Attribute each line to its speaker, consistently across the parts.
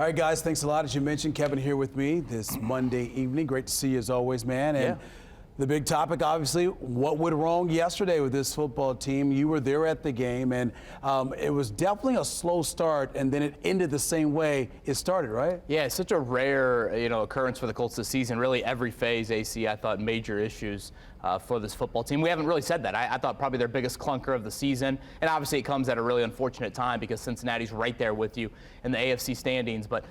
Speaker 1: All right, guys, thanks a lot. As you mentioned, Kevin here with me this Monday evening. Great to see you as always, man. And the big topic, obviously, what went wrong yesterday with this football team? You were there at the game, and it was definitely a slow start, and then it ended the same way it started, right?
Speaker 2: Yeah, it's such a rare, occurrence for the Colts this season. Really, every phase, AC, I thought major issues for this football team. We haven't really said that. I thought probably their biggest clunker of the season, and obviously it comes at a really unfortunate time because Cincinnati's right there with you in the AFC standings. But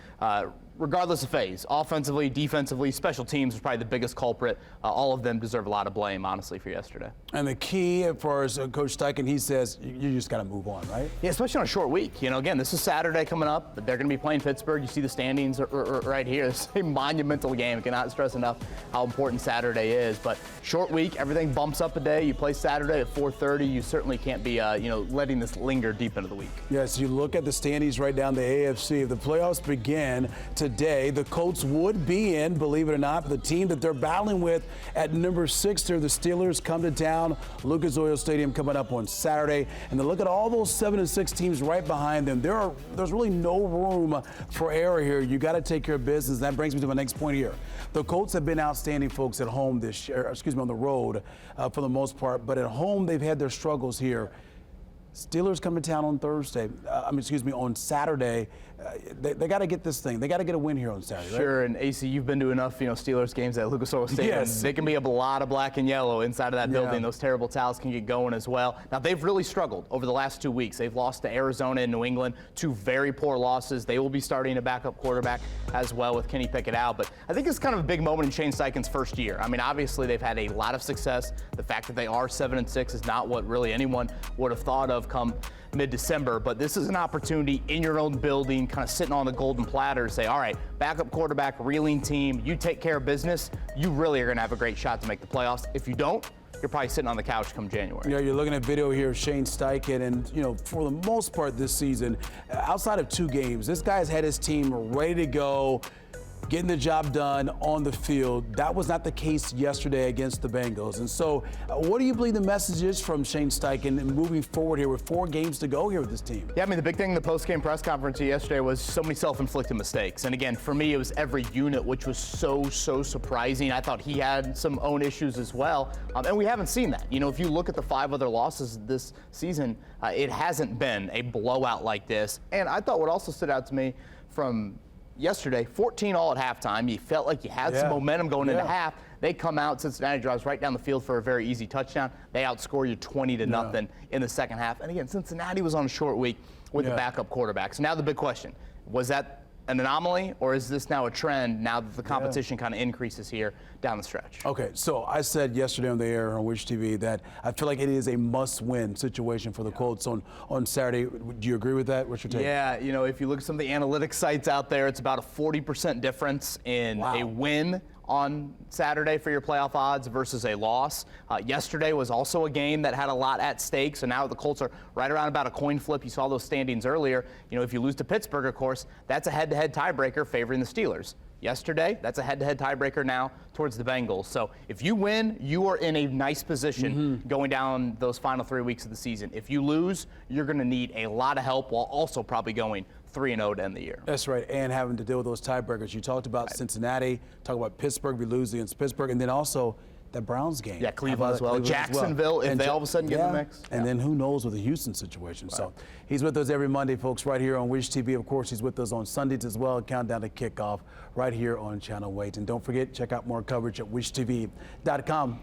Speaker 2: regardless of phase, offensively, defensively, special teams was probably the biggest culprit. All of them deserve a lot of blame, honestly, for yesterday.
Speaker 1: And the key, as far as Coach Steichen, he says, you just got to move on, right?
Speaker 2: Yeah, especially on a short week. Again, this is Saturday coming up. They're going to be playing Pittsburgh. You see the standings right here. It's a monumental game. I cannot stress enough how important Saturday is. But short week, everything bumps up a day. You play Saturday at 4:30. You certainly can't be, letting this linger deep into the week.
Speaker 1: Yes, you look at the standings right down the AFC. If the playoffs begin today, the Colts would be in, believe it or not. The team that they're battling with at number 6 there, the Steelers, come to town. Lucas Oil Stadium coming up on Saturday. And then look at all those 7-6 teams right behind them. There's really no room for error here. You got to take care of business. That brings me to my next point here. The Colts have been outstanding, folks, at home this year, on the road for the most part. But at home, they've had their struggles here. Steelers come to town on on Saturday. They got to get this thing. They got to get a win here on Saturday.
Speaker 2: Sure,
Speaker 1: right?
Speaker 2: And AC, you've been to enough, Steelers games at Lucas Oil Stadium.
Speaker 1: Yes.
Speaker 2: They can be a lot of black and yellow inside of that building. Those terrible towels can get going as well. Now, they've really struggled over the last 2 weeks. They've lost to Arizona and New England, 2 very poor losses. They will be starting a backup quarterback as well with Kenny Pickett out. But I think it's kind of a big moment in Shane Steichen's first year. I mean, obviously, they've had a lot of success. The fact that they are 7-6 is not what really anyone would have thought of come mid-December, but this is an opportunity in your own building, kind of sitting on the golden platter to say, all right, backup quarterback, reeling team, you take care of business, you really are going to have a great shot to make the playoffs. If you don't, you're probably sitting on the couch come January.
Speaker 1: Yeah, you're looking at video here of Shane Steichen, and, for the most part this season, outside of 2 games, this guy's had his team ready to go, getting the job done on the field. That was not the case yesterday against the Bengals. And so what do you believe the message is from Shane Steichen and moving forward here with 4 games to go here with this team?
Speaker 2: Yeah, I mean, the big thing in the post-game press conference yesterday was so many self-inflicted mistakes. And again, for me, it was every unit, which was so surprising. I thought he had some own issues as well. And we haven't seen that. If you look at the 5 other losses this season, it hasn't been a blowout like this. And I thought what also stood out to me from yesterday, 14 all at halftime. You felt like you had some momentum going into half. They come out, Cincinnati drives right down the field for a very easy touchdown. They outscore you 20-0 in the second half. And again, Cincinnati was on a short week with the backup quarterback. So now the big question, was that an anomaly, or is this now a trend now that the competition kind of increases here down the stretch?
Speaker 1: Okay, so I said yesterday on the air on Wish TV that I feel like it is a must-win situation for the Colts on Saturday. Do you agree with that? What's your take?
Speaker 2: Yeah, if you look at some of the analytics sites out there, it's about a 40% difference in a win on Saturday for your playoff odds versus a loss. Yesterday was also a game that had a lot at stake, so now the Colts are right around about a coin flip. You saw those standings earlier. If you lose to Pittsburgh, of course, that's a head-to-head tiebreaker favoring the Steelers. Yesterday, that's a head-to-head tiebreaker now towards the Bengals. So if you win, you are in a nice position going down those final 3 weeks of the season. If you lose, you're going to need a lot of help while also probably going 3-0 to end the year.
Speaker 1: That's right, and having to deal with those tiebreakers. You talked about Cincinnati, talk about Pittsburgh, we lose against Pittsburgh, and then also the Browns game.
Speaker 2: Yeah, Cleveland as well. Jacksonville, if they all of a sudden get in the mix.
Speaker 1: And then who knows with the Houston situation. Right. So he's with us every Monday, folks, right here on Wish TV. Of course, he's with us on Sundays as well. Countdown to kickoff right here on Channel 8. And don't forget, check out more coverage at wishtv.com.